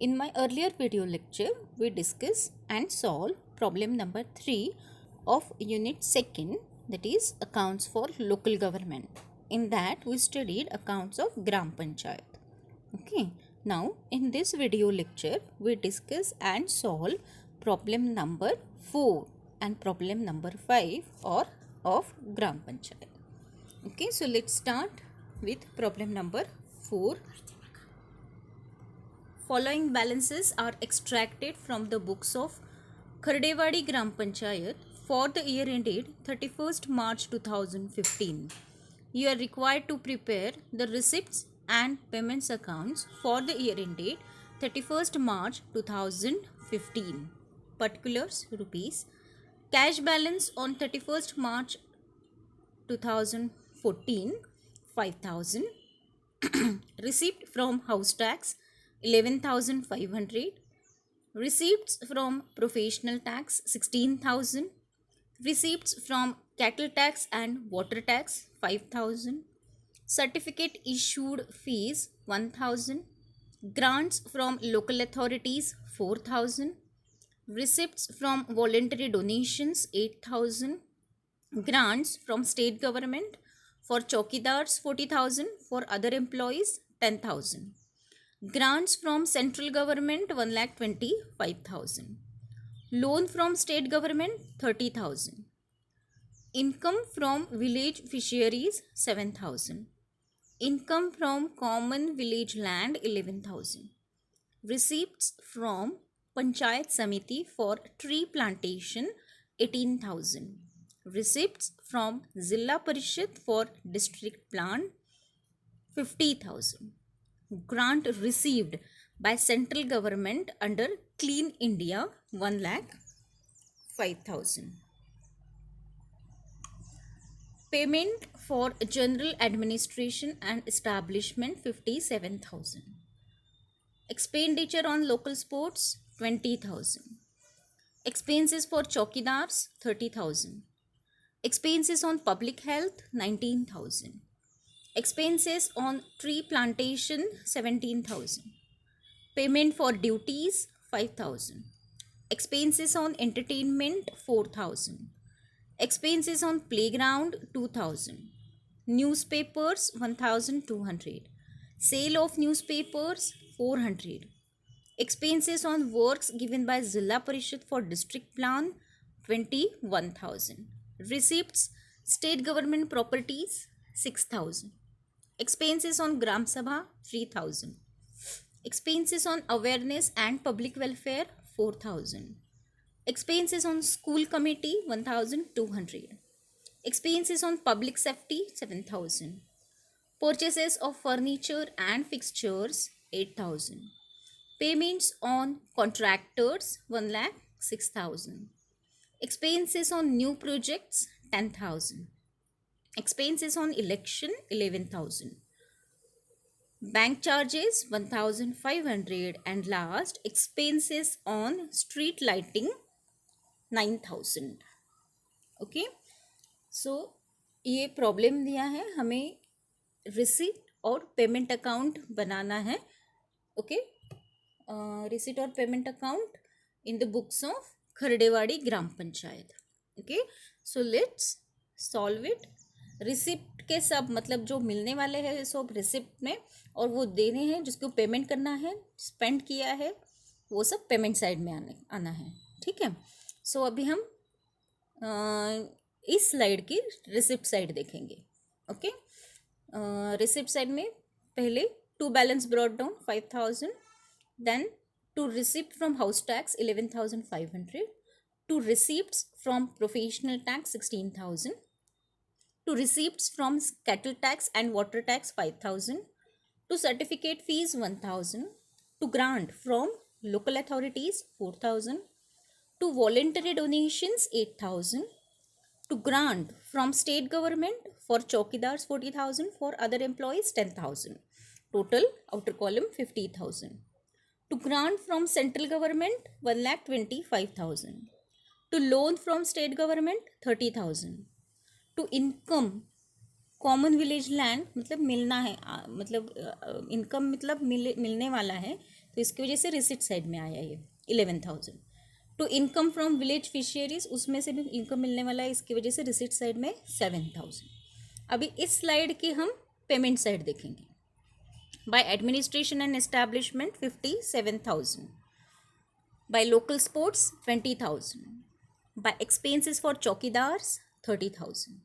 In my earlier video lecture, we discussed and solved problem number 3 of unit 2nd, that is accounts for local government. In that we studied accounts of Gram Panchayat. Okay. Now in this video lecture, we discuss and solve problem number 4 and problem number 5 or of Gram Panchayat. Okay. So let's start with problem number 4. Following balances are extracted from the books of Khardewadi Gram Panchayat for the year ended 31st March 2015. You are required to prepare the receipts and payments accounts for the year ended 31st March 2015. Particulars rupees. Cash balance on 31st March 2014 5,000. Receipt from house tax 11,500. Receipts from professional tax 16,000. Receipts from cattle tax and water tax 5,000. Certificate issued fees 1,000. Grants from local authorities 4,000. Receipts from voluntary donations 8,000. Grants from state government for chowkidars 40,000, for other employees 10,000. Grants from central government 1,25,000. Loan from state government 30,000. Income from village fisheries 7,000. Income from common village land 11,000. Receipts from Panchayat Samiti for tree plantation 18,000. Receipts from Zilla Parishad for district plan 50,000. Grant received by central government under Clean India 1,05,000. Payment for general administration and establishment 57,000. Expenditure on local sports 20,000. Expenses for chowkidars 30,000. Expenses on public health 19,000. Expenses on tree plantation 17,000. Payment for duties 5,000. Expenses on entertainment 4,000. Expenses on playground 2,000. Newspapers 1,200. Sale of newspapers 400. Expenses on works given by Zilla Parishad for district plan 21,000. Receipts state government properties 6,000. Expenses on Gram Sabha 3,000. Expenses on awareness and public welfare 4,000. Expenses on school committee 1,200. Expenses on public safety 7,000. Purchases of furniture and fixtures 8,000. Payments on contractors 1,06,000. Expenses on new projects 10,000. Expenses on election 11,000. Bank charges 1,500 and last expenses on street lighting 9,000. Okay so ये problem दिया है, हमें receipt और payment account बनाना है. Okay receipt और payment account in the books of Kharadewadi Gram Panchayat. Okay so let's solve it. Receipt के सब मतलब जो मिलने वाले हैं सब रिसिप्ट में, और वो देने हैं जिसको पेमेंट करना है, स्पेंड किया है, वो सब पेमेंट साइड में आना है. ठीक है. सो अभी हम इस स्लाइड की रिसिप्ट साइड देखेंगे. ओके रिसिप्ट साइड में पहले to balance brought down 5,000, then to receipt from house tax 11,500, to receipts from professional tax 16,000, to receipts from cattle tax and water tax 5,000, to certificate fees 1,000, to grant from local authorities 4,000, to voluntary donations 8,000, to grant from state government for chowkidars 40,000, for other employees 10,000, total outer column 50,000, to grant from central government 1,25,000, to loan from state government 30,000, to income common village land मतलब मिलना है, मतलब income मतलब मिलने वाला है तो इसकी वजह से रिसिप्ट साइड में आया ये 11,000. To income from village fisheries, उसमें से भी इनकम मिलने वाला है, इसकी वजह से रिसिप्ट साइड में 7,000. अभी इस स्लाइड की हम पेमेंट साइड देखेंगे. By administration and establishment 57,000. By local sports 20,000. By expenses for chowkidars 30,000.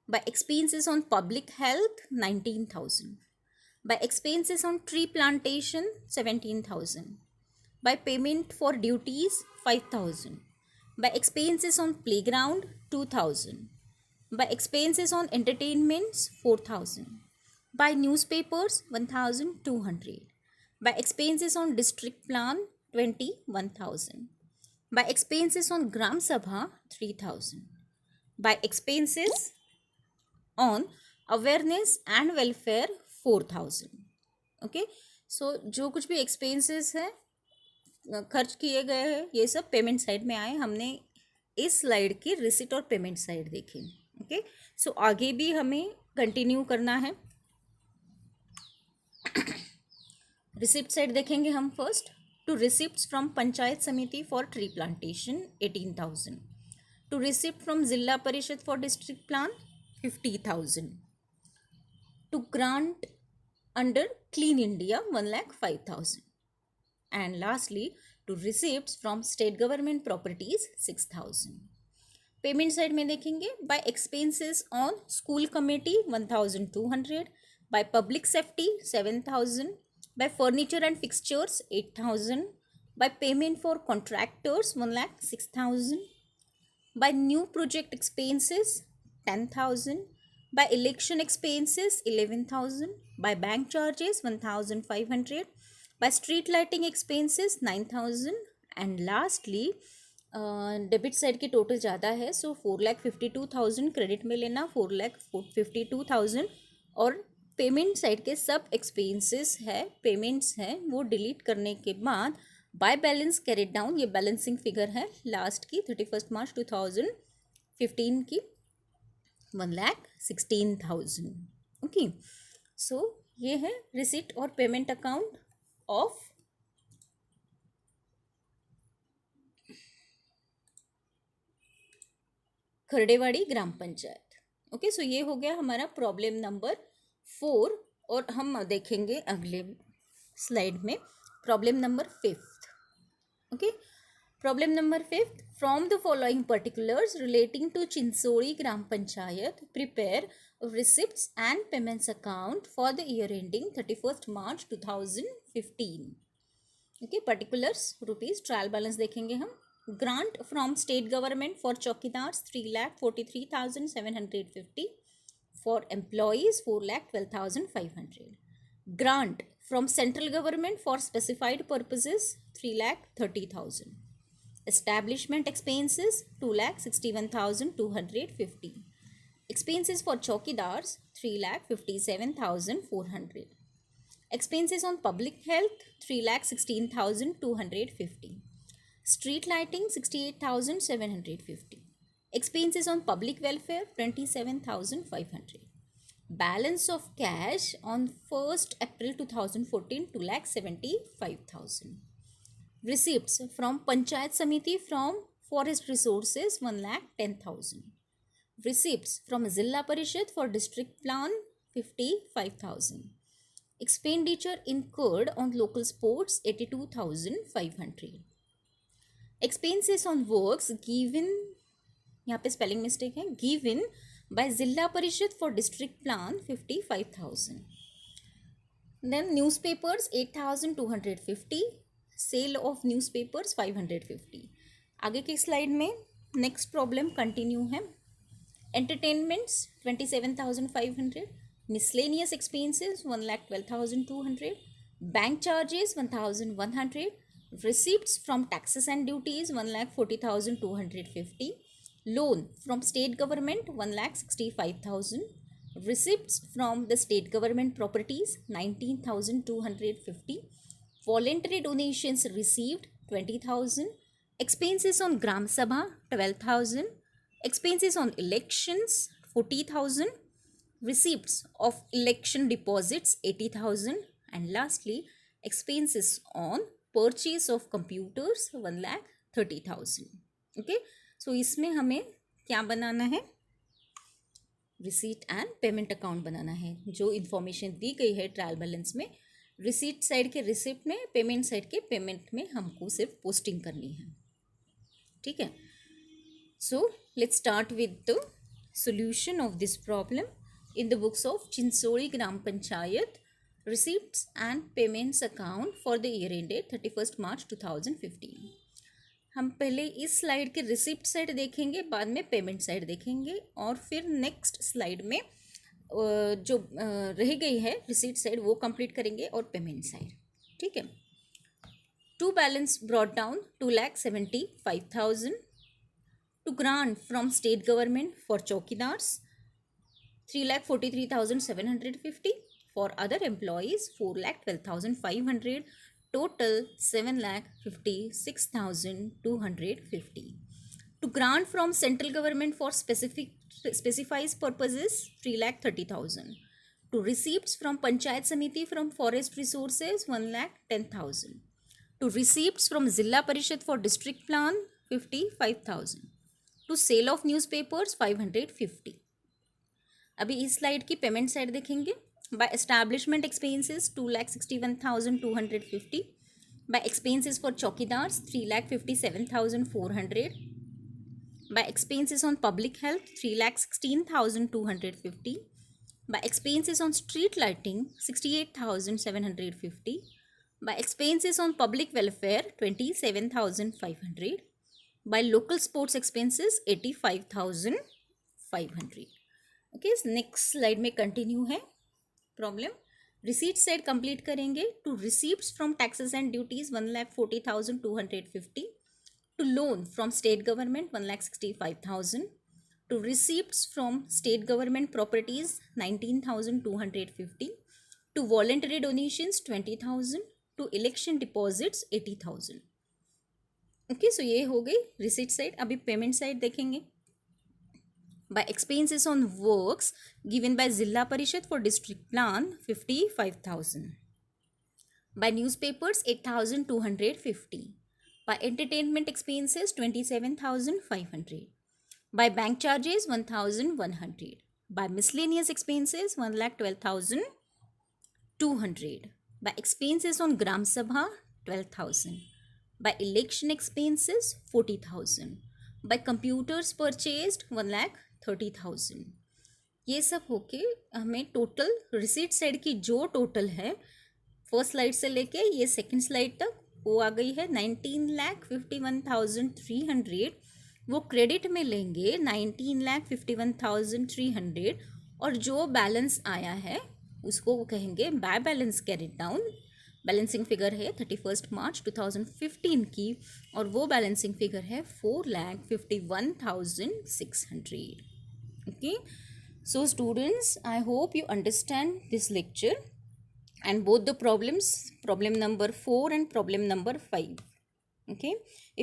By expenses on public health 19,000. By expenses on tree plantation 17,000. by payment for duties 5,000. by expenses on playground 2,000. by expenses on entertainments 4,000. by newspapers 1,200. by expenses on district plan 21,000. by expenses on gram sabha 3,000. by expenses on awareness and welfare 4,000. Okay, सो जो कुछ भी expenses है खर्च किए गए हैं ये सब पेमेंट साइड में आए. हमने इस स्लाइड की रिसिट और पेमेंट साइड देखी. ओके, सो आगे भी हमें कंटिन्यू करना है. रिसिप्ट साइड देखेंगे हम first. To receipts from Panchayat Samiti for tree plantation 18,000. To receipt from Zilla Parishad for district plan 50,000. To grant under clean India 1,05,000. and lastly to receipts from state government properties 6,000. Payment side में देखेंगे by expenses on school committee 1,200. By public safety 7,000. By furniture and fixtures 8,000. By payment for contractors 1,06,000. By new project expenses 10,000. By election expenses 11,000. By bank charges 1,500. by street lighting expenses 9,000. and lastly debit side की total ज़्यादा है, सो 4,52,000 credit में लेना, 4,52,000. और payment side के सब expenses है, payments हैं, वो डिलीट करने के बाद बाय बैलेंस कैरिड डाउन, ये बैलेंसिंग फिगर है लास्ट की 31 मार्च 2015 की 1,16,000. ओके, सो ये है रिसिट और payment account of Kharadewadi Gram Panchayat. Okay, so ये हो गया हमारा प्रॉब्लम नंबर 4. और हम देखेंगे अगले स्लाइड में problem number 5. Okay, problem number 5. From the following particulars relating to Chinsodi Gram Panchayat prepare receipts and payments account for the year ending 31st March 2015. okay, particulars rupees. trial balance देखेंगे हम. grant from state government for चौकीदार्स 3,43,750. for employees 4,12,500. grant from central government for specified purposes 3,30,000. establishment expenses 2,61,250. expenses for chowkidars 3,57,400. expenses on public health 3,16,250. street lighting 68,750. expenses on public welfare 27,500. balance of cash on 1st April 2014 2,75,000. receipts from panchayat samiti from forest resources 1,10,000. receipts from Zilla Parishad for district plan 55,000. expenditure incurred on local sports 82,500. expenses on works given, यहाँ पे spelling mistake है, given by Zilla Parishad for district plan 55,000. then newspapers 8,250. sale of newspapers 550. आगे की slide में next problem continue है. entertainments 27,500. miscellaneous expenses 1,12,200. bank charges 1,100. receipts from taxes and duties 1,40,250. loan from state government 1,65,000. receipts from the state government properties 19,250. voluntary donations received 20,000. expenses on gram sabha 12,000. expenses on elections 40,000. receipts of election deposits 80,000. and lastly expenses on purchase of computers 1,30,000. Okay, सो इसमें हमें क्या बनाना है, receipt and payment account बनाना है. जो information दी गई है trial balance में, रिसीट साइड के रिसिप्ट में, पेमेंट साइड के पेमेंट में हमको सिर्फ पोस्टिंग करनी है. ठीक है, so let's start with the solution of this problem in the books of Chinsori Gram Panchayat receipts and payments account for the year ended 31st March 2015. हम पहले इस स्लाइड के रिसिप्ट साइड देखेंगे, बाद में पेमेंट साइड देखेंगे, और फिर नेक्स्ट स्लाइड में जो रह गई है रिसिप्ट साइड वो कंप्लीट करेंगे और पेमेंट साइड. ठीक है, to balance brought down 2,75,000 to grant from state government for chowkidars 3,43,750, for other employees 4,12,500, total 7,56,250. To grant from central government for specified purposes 3,30,000. To receipts from Panchayat Samiti from forest resources 1,10,000. To receipts from Zilla Parishad for district plan 55,000. To sale of newspapers 550. अभी इस slide की payment side देखेंगे. By establishment expenses 2,61,250. By expenses for chowkidars 3,57,400. By expenses on public health 3,16,250. By expenses on street lighting 68,750. By expenses on public welfare 27,500. by local sports expenses 85,500. Okay, next slide में continue है problem. Receipt side complete करेंगे. To receipts from taxes and duties 1,40,250. To loan from state government 1,65,000. To receipts from state government properties 19,250. To voluntary donations 20,000. To election deposits 80,000. Okay, so ये हो गई receipt side. अभी payment side देखेंगे. By expenses on works given by Zilla Parishad for district plan 55,000. By newspapers 8,250. By entertainment expenses 27,500. By bank charges 1,100. By miscellaneous expenses 1,12,200. By expenses on Gram Sabha 12,000. by election expenses 40,000. by computers purchased 1,30,000. ये सब होके हमें total receipt side की जो total है first slide से लेके ये सेकंड स्लाइड तक वो आ गई है 19,51,300. वो क्रेडिट में लेंगे 19,51,300 और जो बैलेंस आया है उसको वो कहेंगे by balance carried down. Balancing figure है 31 मार्च 2015 की और वो बैलेंसिंग फिगर है 4,51,600. Okay, so students, I hope you understand this lecture and both the problems, problem number 4 and problem number 5. Okay,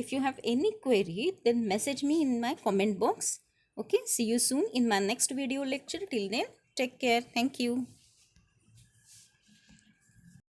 if you have any query then message me in my comment box. Okay, see you soon in my next video lecture. Till then, take care. Thank you.